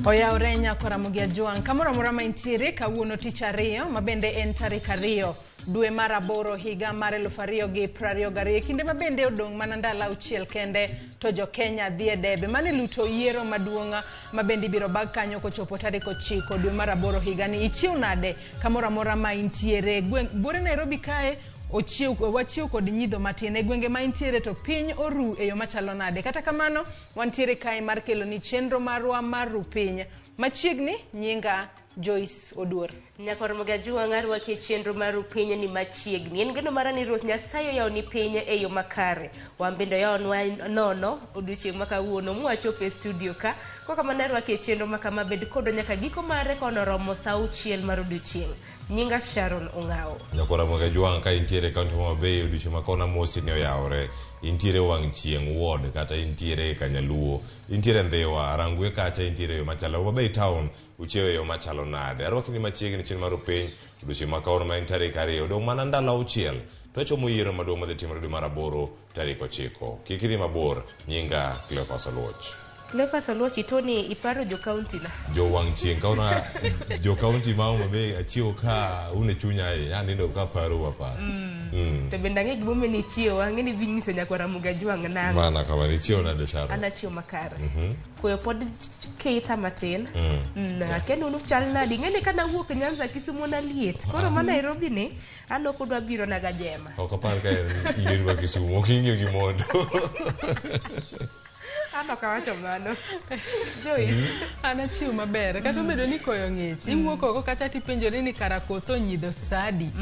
Oyaore nyako Ramogi Ajuang kamoro amora ma intiere kawuono tich ariyo mabende en tarik 2 dwe mar 8 higa mar 2022 kinde mabende odong' mana ndalo 6 kende to jo Kenya dhi e debe mane luto yiero maduong' mabende biro bag kanyo kochopo tarik 9 dwe mar 8 higa ni. Ichiw nade kamoro amora ma intiere buore Nairobi kae wachiw kod nyidho matin e gwenge ma intiere to piny oru e yo machalo nade. Kata kamano wantiere kae mar kelo ni chenro marwa mar ru piny machiegni. Nyinga Joyce Oduor. Nyako Ramogi Ajuang arwa ke chenro mar ru piny ni machiegni. En geno marani Ruoth Nyasaye yaw ni piny e yo makare. Wambendo yaw nono odiochieng' makawuono mwachopo e studio ka. Koka manarwa ke chenro makama bed kodo nyaka giko mare kono romo saa 6 mar odiochieng'. Nyinga Sharon Ongao. Nyako Ramogi Ajuang ka intiere kaunti ma Bay odiochieng' makona mosi ne oyawre. Intiere wang' chieng' ward kata intiere Kanyaluo. Intiere Ndhewa Rangwe kacha intiere yo machalo Bay town uchewe yo machalo nade. Arwaki ni machiegni chenro mar piny odiochieng' makawuono ma en tarik 2 odong' mana ndalo 6 to chomo yiero maduong' madhi timore dwe mar 8 tarik 9. Kik idhi mabor. Nyinga Cleophas Oluoch. Cleophas Oluoch itoni iparo jo county na jo wang' chieng' kauna jo county ma Homa Bay achiwo ka une chunya nindo ka paro wapa. To bende ng'e gimo meni chiwo ang'eni dhi nyiso Nyako Ramogi Ajuang nang'o. Mana kama ni chiwo na de Sharon. Ana chiwo makare. Koyo pod keitha matin. Kendo unu chal nadi ng'eni kana wuok Nyanza Kisumu na liet. Koro ma Nairobi ni an ok odwa biro na gajema. Ok apar ka yirwa Kisumu ok ing'eyo gimondo. Ano kawacho mano. Joyce. Ana chiw maber. Kata obedo ni koyo ng'ich. Iwuok oko kata tipenjori ni kara koth onyidho sadi.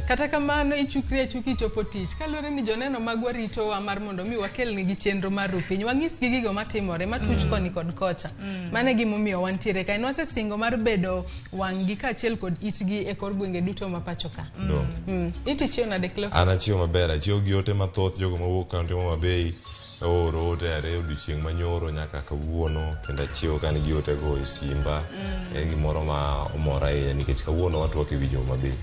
Kata kamano ichukri chopo tich. Kaluwore ni joneno magwa ritowa mar mondo mi wakel nigi chenro mar ru piny. Wang'isgi gigo matimore matuch koni kod kocha. Mane gimomiyo wantiere kae. Wasesingo mar bedo wang'gi kaachiel kod itgi e kor gwenge duto ma pacho ka. Iti chiwo nade Cleophas? Ana chiwo maber. Achiwo gi ote mathoth jogo mawuok kaunti ma Homa Bay. Oro ote are odiochieng' manyoro nyaka kawuono kendo achiwo kan gi ote go e simba gimoro ma omora ahinya nikech kawuono watwak e wi Homa Bay.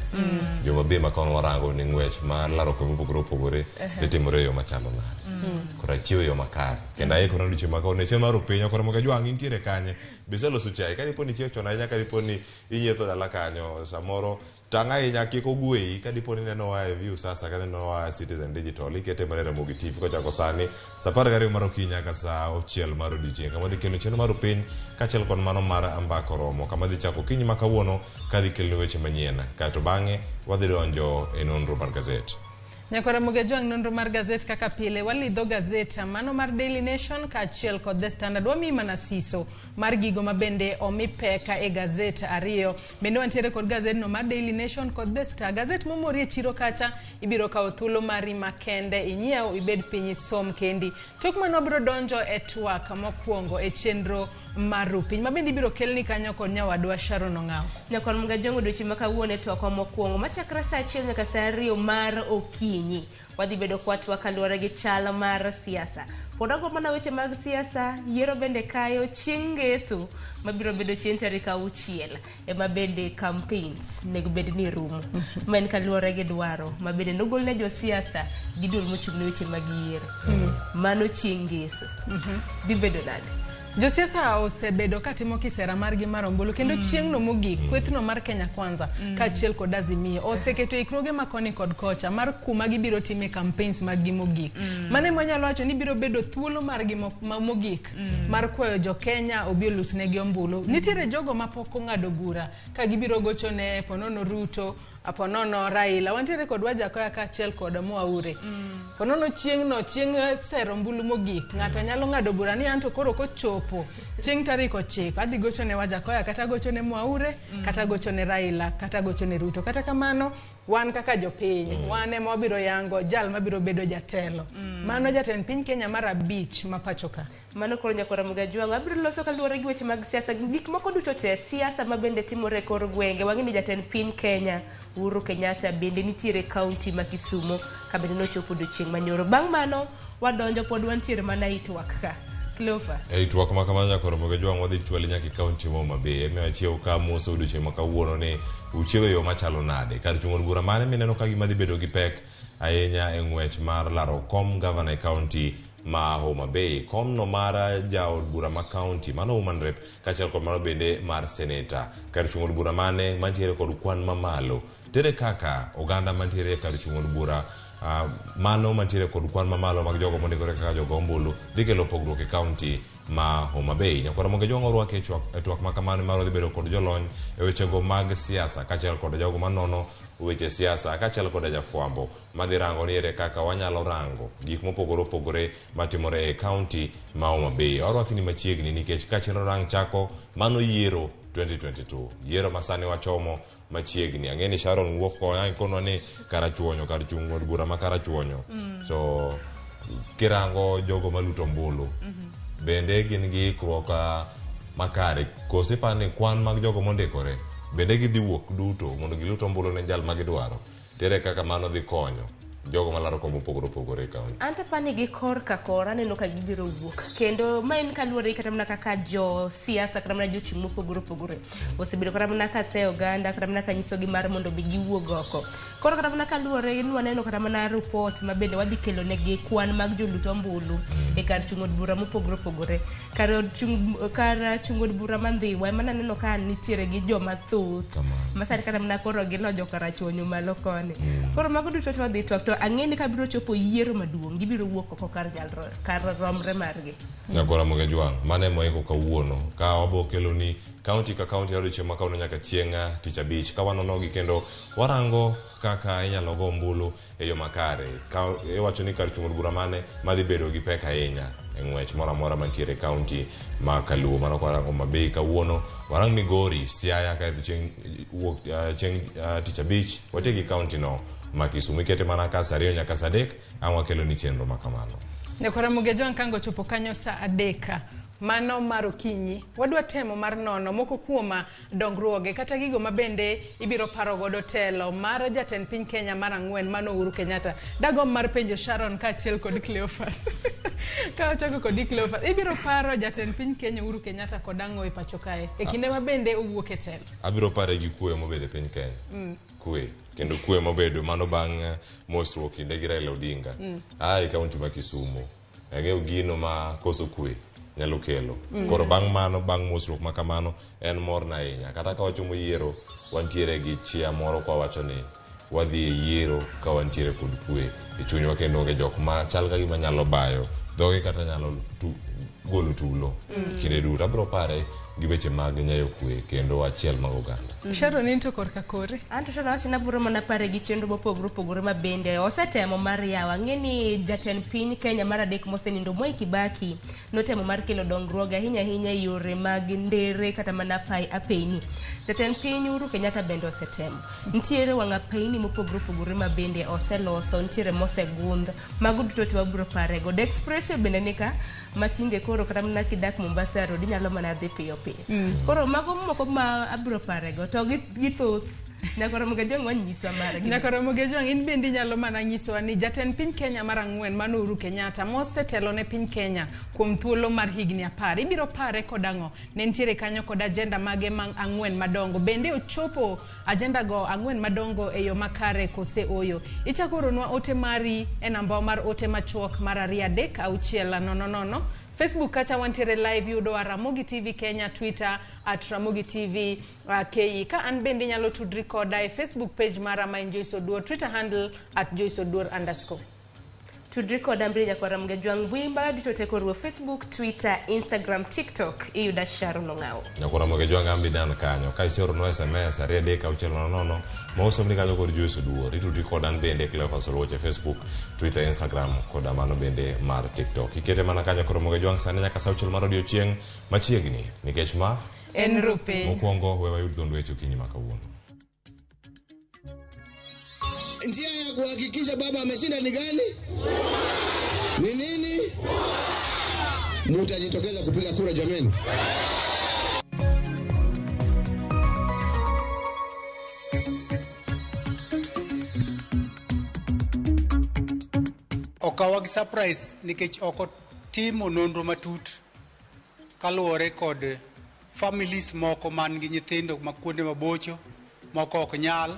Homa Bay ma kono warango ni ng'wech ma laro kuma opogore dhi timore yo machalo nade. Koro achiwo yo makare kendo aikora odiochieng' makawuono chenro mar ru piny. Nyako Ramogi Ajuang intiere kanye biseloso chai ka dipo ni chiek chon ahinya ka dipo ni inyietho dala kanyo samoro tang' ahinya kik ogweyi ka dipo ni neno wa e View sasa ka neno wa Citizen Digital ikete mana Ramogi TV kochako sani saa 12 mar okinyi nyaka saa 6 mar odiochieng' kama dhi kelo chenro mar ru piny kaachiel kod mano mar ambako romo kama dhi chako okinyi ma kawuono ka dhi kelno weche manyien kaeto bang'e wadhi donjo e nonro mar gazet. Nyako Ramogi Ajuang nonro mar gazet kaka pile walidho gazet mano mar Daily Nation kaachiel kod The Standard. Wami mana siso mar gigo mabende omi peka e gazet 2. Bende wantiere kod gazet no mar Daily Nation kod The Star. Gazet momori e chiro kacha ibiro kawo thuolo mari makende inyiew ibed piny som kendi. Tok mano biro donjo e twak mokwongo e chenro mar ru piny mabende ibiro kelni kanyo kod nyawadwa Sharon Ongao. Nyako Ramogi Ajuang odiochieng' makawuono e twak mokwongo machakre saa 1 nyaka saa 2 mar okinyi. Wadhi bedo kwatwa kaluwore gi chal mar siasa. Pod ago mana weche mag siasa, yiero bende kayo chieng' ngeso mabiro bedo chieng' tarik 6 ema bende campaigns nego bed ni rumo. Men kaluwore gi dwaro mabende nogol ne jo siasa gi duol mochung' ne weche mag yiero. Mano chieng' ngeso. Dhi bedo nade? Jo siasa osebedo katimo kisera margi mar ombulu kendo chieng' no mogik kwethno mar Kenya Kwanza kaachiel kod Azimio oseketo ikruoge makoni kod kocha mar kuma gibiro time campaigns mag gi mogik. Mane mwanyalo wacho ni biro bedo thuolo margi mogik mar kwayo jo Kenya obi olusnegi ombulu. Nitiere jogo mapok ong'ado bura ka gibiro gochone Ponono Ruto Aponono Raila. Wantiere kod Wajakoya kaachiel kod Mwaure. Ponono chieng' sero ombulu mogik ng'ato nyalo ng'ado bura ni anto koro kochopo chieng' tarik 9 adhi gochone Wajakoya kata gochone Mwaure kata gochone Raila kata gochone Ruto. Kata kamano wan kaka jopiny wan ema wabiro yango jal mabiro bedo jatelo. Mano jatend piny Kenya mar 5 ma pacho ka. Mano koro Nyako Ramogi Ajuang abiro loso kaluwore gi weche mag siasa gik moko duto te siasa mabende timore kor gwenge. Wang'eni jatend piny Kenya Uhuru Kenyatta bende nitiere kaunti ma Kisumu ka bende nochopo odiochieng' manyoro. Bang' mano wadonjo pod wantiere mana itwak ka. Cleophas. Twak ma kamano Nyako Ramogi Ajuang wadhi chwali nyaka kaunti ma Homa Bay. Ema achiew ka moso odiochieng' ma kawuono ni uchiew yo machalo nade. Kar chung' od bura mane mineno ka gima dhi bedo gi pek ahinya e ng'wech mar laro kom gavana e kaunti ma Homa Bay, komno mara jaod bura ma county mano woman rep kachel kod mano bende mar senator kar chung'od bura mane mantiere kod kwan mamalo tere kaka oganda mantiere kar chung'od bura mano mantiere kod kwan mamalo mag jogo mondikore kaka jogo ombulu dhi kelo pogruok e county ma Homa Bay. Nyakora Moge Jwang orwake e twak ma kamano mar dhi bedo kod jolony e wechego mag siasa kachel kod jogo manono weche siasa kachel kod jafwambo madhi rango niere kaka wanyalo rango gik mopogore opogore matimore e county ma Homa Bay. Orwaki ni machiegni nikech kachenro rang chako mano yiero 2022 yiero masani wachomo machiegni. Ang'eni Sharon wuok konwa ni karachuonyo kar chung' od bura ma karachuonyo. So kirango jogo maluto mbulu bende gin gi ikruok makare kose pani kwan mag jogo mondikore bende gidhi wuok duto mondo giluto mbulu ne jal magidwaro tere kaka mano dhi konyo jogo malaro kom opogore opogore kaunti. Ante pani gi kor ka kor aneno ka gibiro wuok kendo ma en kaluwore kata mana kaka jo siasa kata mana jochung' mopogore opogore osebedo kata mana ka se oganda kata mana ka nyisogi mar mondo bi giwuog oko. Koro kata mana kaluwore waneno kata mana report ma bende wadhi kelo negi kwan mag joluto mbulu e kar chung' od bura mopogore opogore kar chung' od bura mandhiwa ema naneno ka nitiere gi joma thoth masani kata mana koro gilo jo karachuonyo malo koni. Koro mago duto to wadhi twak to ang'eni ka biro chopo yiero maduong' gibiro wuok oko kar romre margi. Nyakora Moge Jwang mane moiko kawuono ka wabo kelo ni county ka county odiochieng' ma kauno nyaka chieng' tich abich ka wanonogi kendo warango kaka inyalo go mbulu e yo makare. Iwacho ni kar chung' od bura mane madhi bedo gi pek ahinya e ng'wech moro amora mantiere county ma Kaluo mano kwarango Homa Bay kawuono warang Migori Siaya ka chieng' tich abich wategi county no ma Kisumu ikete mana ka saa 2 nyaka saa 3 ang'wa kelo ni chenro makamano. Nyakora Moge Jwang kango chopo kanyo saa 3 mano mar okinyi wadwa temo mar nono moko kuoma dongruoge kata gigo mabende ibiro paro godo telo mar jatend piny Kenya mar 4 mano Uhuru Kenyatta. Dagom mar penjo Sharon kaachiel kod Cleophas ka ochako kod Cleophas ibiro paro jatend piny Kenya Uhuru Kenyatta kod ang'o e pacho kae e kinde mabende owuok e telo. Abiro pare gi kwe mobede piny Kenya. Kwe kendo kwe mobedo mano bang' mosruok kinde gi Raila Odinga. Ai kaunti ma Kisumu ang'eyo gino ma koso kwe nyalo kelo. Koro bang' mano bang' mosruok ma kamano en mor na ahinya kata ka wachomo yiero wantiere gi chia moro kwa wacho ni wadhi e yiero ka wantiere kod kwe e chunywa kendo onge jok ma chal ka gima nyalo bayo dhoge kata nyalo golo tulo kinde duto. Abiro pare gi weche mag nyayo kwe kendo achiel mag oganda. Sharon into korka kore anto to wacho na buro mana pare gi chenro mopogore opogore ma bende osetemo mar yawa. Ng'eni jatend piny Kenya mar adek mosenindo Mwai Kibaki notemo mar kelo dongruoge ahinya ahinya yore mag ndere kata mana apeni. Jatend piny Uhuru Kenyatta bende osetemo ntiere wang' apeni mopogore opogore ma bende oseloso ntiere mosegund mago duto to wabiro pare go. Express bende nika matinde koro kata mana kidak Mombasa Road nyalo mana dhi piyo piyo. Koro mago moko ma abiro pare go to githoth. Nyakora Moge Jwang wanyiswa mara. Nyakora Moge Jwang in bende nyalo mana nyiswa ni jatend piny Kenya mar 4 mano Uhuru Kenyatta mosetelo ne piny Kenya kuom thuolo mar higni 10 ibiro pare kod ang'o ne ntiere kanyo kod agenda mage mag 4 madongo bende ochopo agenda go 4 madongo e yo makare kose oyo. Ichako oronwa ote mari e namba mar ote machuok mar 23600. Facebook kacha wantiere live yudo Ramogi TV Kenya, Twitter @Ramogi TV KE. Ka an bende nyalo tudri koda e Facebook page mara ma Joyce Oduor, Twitter handle @JoyceOduor_. Tudri koda mbiri Nyakora Moge Jwang buimba duto teko ruo Facebook, Twitter, Instagram, TikTok iyuda Sharon Ong'ao. Nyakora Moge Jwang ambi dan kanyo ka isero no SMS 3 ma osomni kanyo kod Joyce Oduor. Itudri koda an bende Cleophas Weche Facebook, Twitter, Instagram koda mano bende mar TikTok. Ikete mana kanyo Nyakora Moge Jwang sani nyaka saa 6 mar odiochieng' machiegni nikech ma en rupe. Mokwongo we wayud dhond weche okinyi ma kawuono. Njia ya kuhakikisha baba ameshinda ni gani? Ni nini? Mutajitokeza kupiga kura jameni. Okawag surprise nikech oko timo nonro matut kaluwore kod families moko man gi nyithindo ma kuonde mabocho moko ok nyal.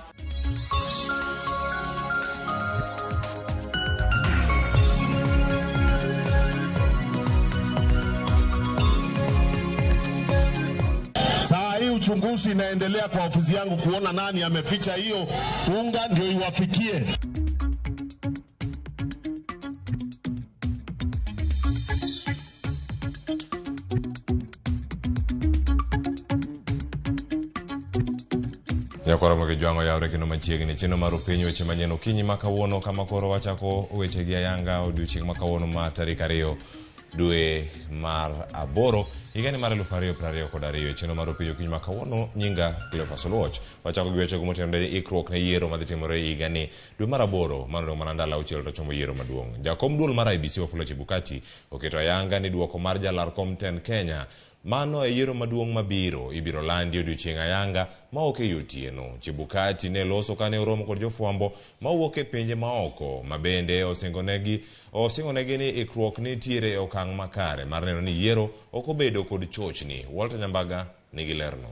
uchunguzi inaendelea kwa ofisi yangu kuona nani ameficha hiyo unga ndio iwafikie. Yakora mwake juango ya ureki no machiegni chino marupinyo weche manyien okinyi makawuono kama koro wachako weche gi ayanga odiochieng' makawuono ma tarik 2 dwe mar aboro higani mar 2022 chino marupinyo okinyi makawuono nyinga Cleophas Oluoch wachako gi weche gomotenore ikruok ne yiero madhi timore higani dwe mar aboro manodong' mana ndalo 6 to chomo yiero maduong'. Jakom duol mar IEBC Wafula Chebukati oketo ayanga ni duoko mar jalar kom 10 Kenya mano e yiero maduong' mabiro ibiro landi odiochieng' ayanga ma ok yotieno. Chebukati ne loso kane oromo kod jofwambo ma wuok e pinje maoko ma bende osingonegi ni ikruok ni tiere okang' makare mar neno ni yiero ok obedo kod chochni. Walter Nyambaga nigi lerno.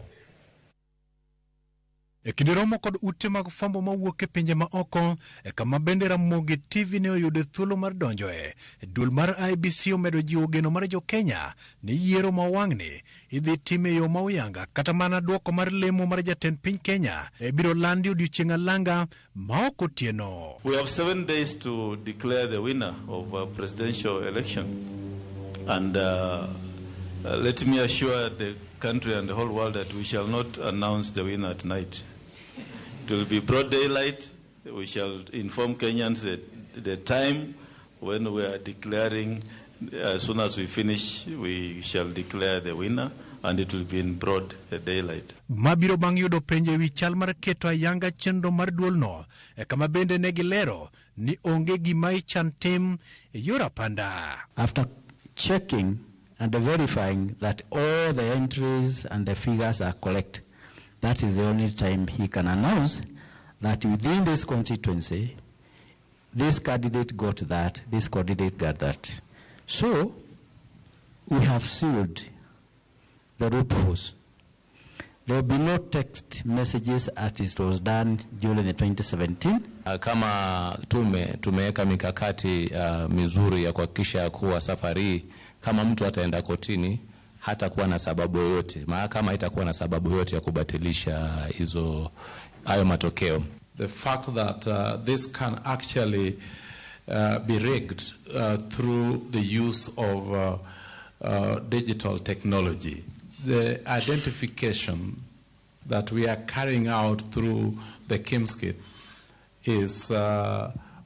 E kinde romo kod ute mag fwambo mawuok e pinje maoko kama bende Ramogi TV ne oyudo thuolo mar donjoe, duol mar IEBC omedo jiwo geno mar jo Kenya ni yiero mawang'ni idhi time yo ma uyanga kata mana duoko mar lemo mar jatend piny Kenya biro landi odiochieng' alanga ma ok otieno. We have 7 days to declare the winner of a presidential election, and let me assure the country and the whole world that we shall not announce the winner at night. It will be broad daylight. We shall inform Kenyans the time when we are declaring. As soon as we finish, we shall declare the winner, and it will be in broad daylight. Mabiro bang' yudo penjo ewi chal mar keto ayanga chenro mar duolno kama bende ne gilero ni onge gima ichan tim yor apanda. After checking and verifying that all the entries and the figures are correct, that is the only time he can announce that within this constituency, this candidate got that, this candidate got that. So, we have sealed the loopholes. There will be no text messages as it was done during the 2017. Kama tumeweka mikakati mizuri ya kuhakikisha kuwa safari kama mtu ataenda kotini hata kuwa na sababu yoyote, mahakama itakuwa na sababu yoyote ya kubatilisha hayo matokeo. The fact that this can actually be rigged through the use of digital technology. The identification that we are carrying out through the KIMS is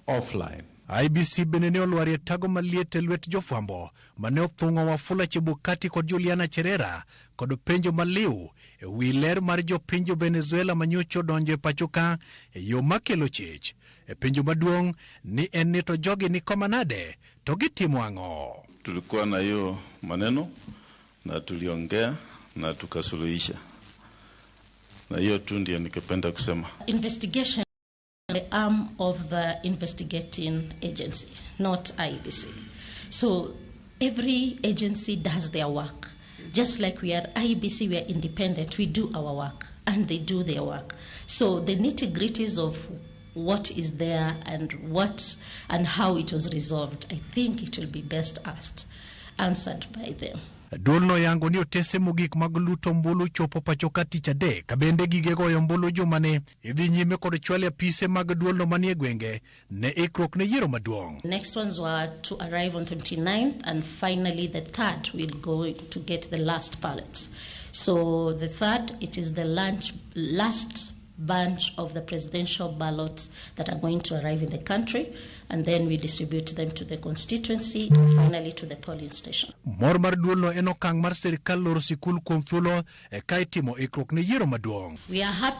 offline. IEBC benene olwarie tago maliet lwet jofwambo mane othung'o Wafula Chebukati kod Juliana Cherera kod penjo maliw ewi ler mar jopinjo Venezuela manyocho donjo e pachoka yo makelo chich. Penjo maduong' ni en ni to jogi ni koma nade to gitimo ang'o. Tulikuwa na hiyo maneno na tuliongea na tukasuluhisha, na hiyo tu ndio nikipenda kusema. Investigation the arm of the investigating agency, not IEBC. So every agency does their work. Just like we are IEBC, we are independent, we do our work and they do their work. So the nitty-gritties of what is there and how it was resolved, I think it will be best answered by them. Duolno yango ni otese mogik mag luto mbulu chopo pachoka tich adek kabende gige goyo mbulu jomane idhi nyime kod chwale apise mag duolno manie gwenge ne ikruok ne yiero maduong'. Next ones were to arrive on 29th, and finally the 3rd will go to get the last ballots. So the 3rd, it is the last bunch of the presidential ballots that are going to arrive in the country, and then we distribute them to the constituency and finally to the polling station. Mor mar duolno en okang' mar sirikal loro sikul kuom thuolo kaitimo ikruok ne yiero maduong'. We are happy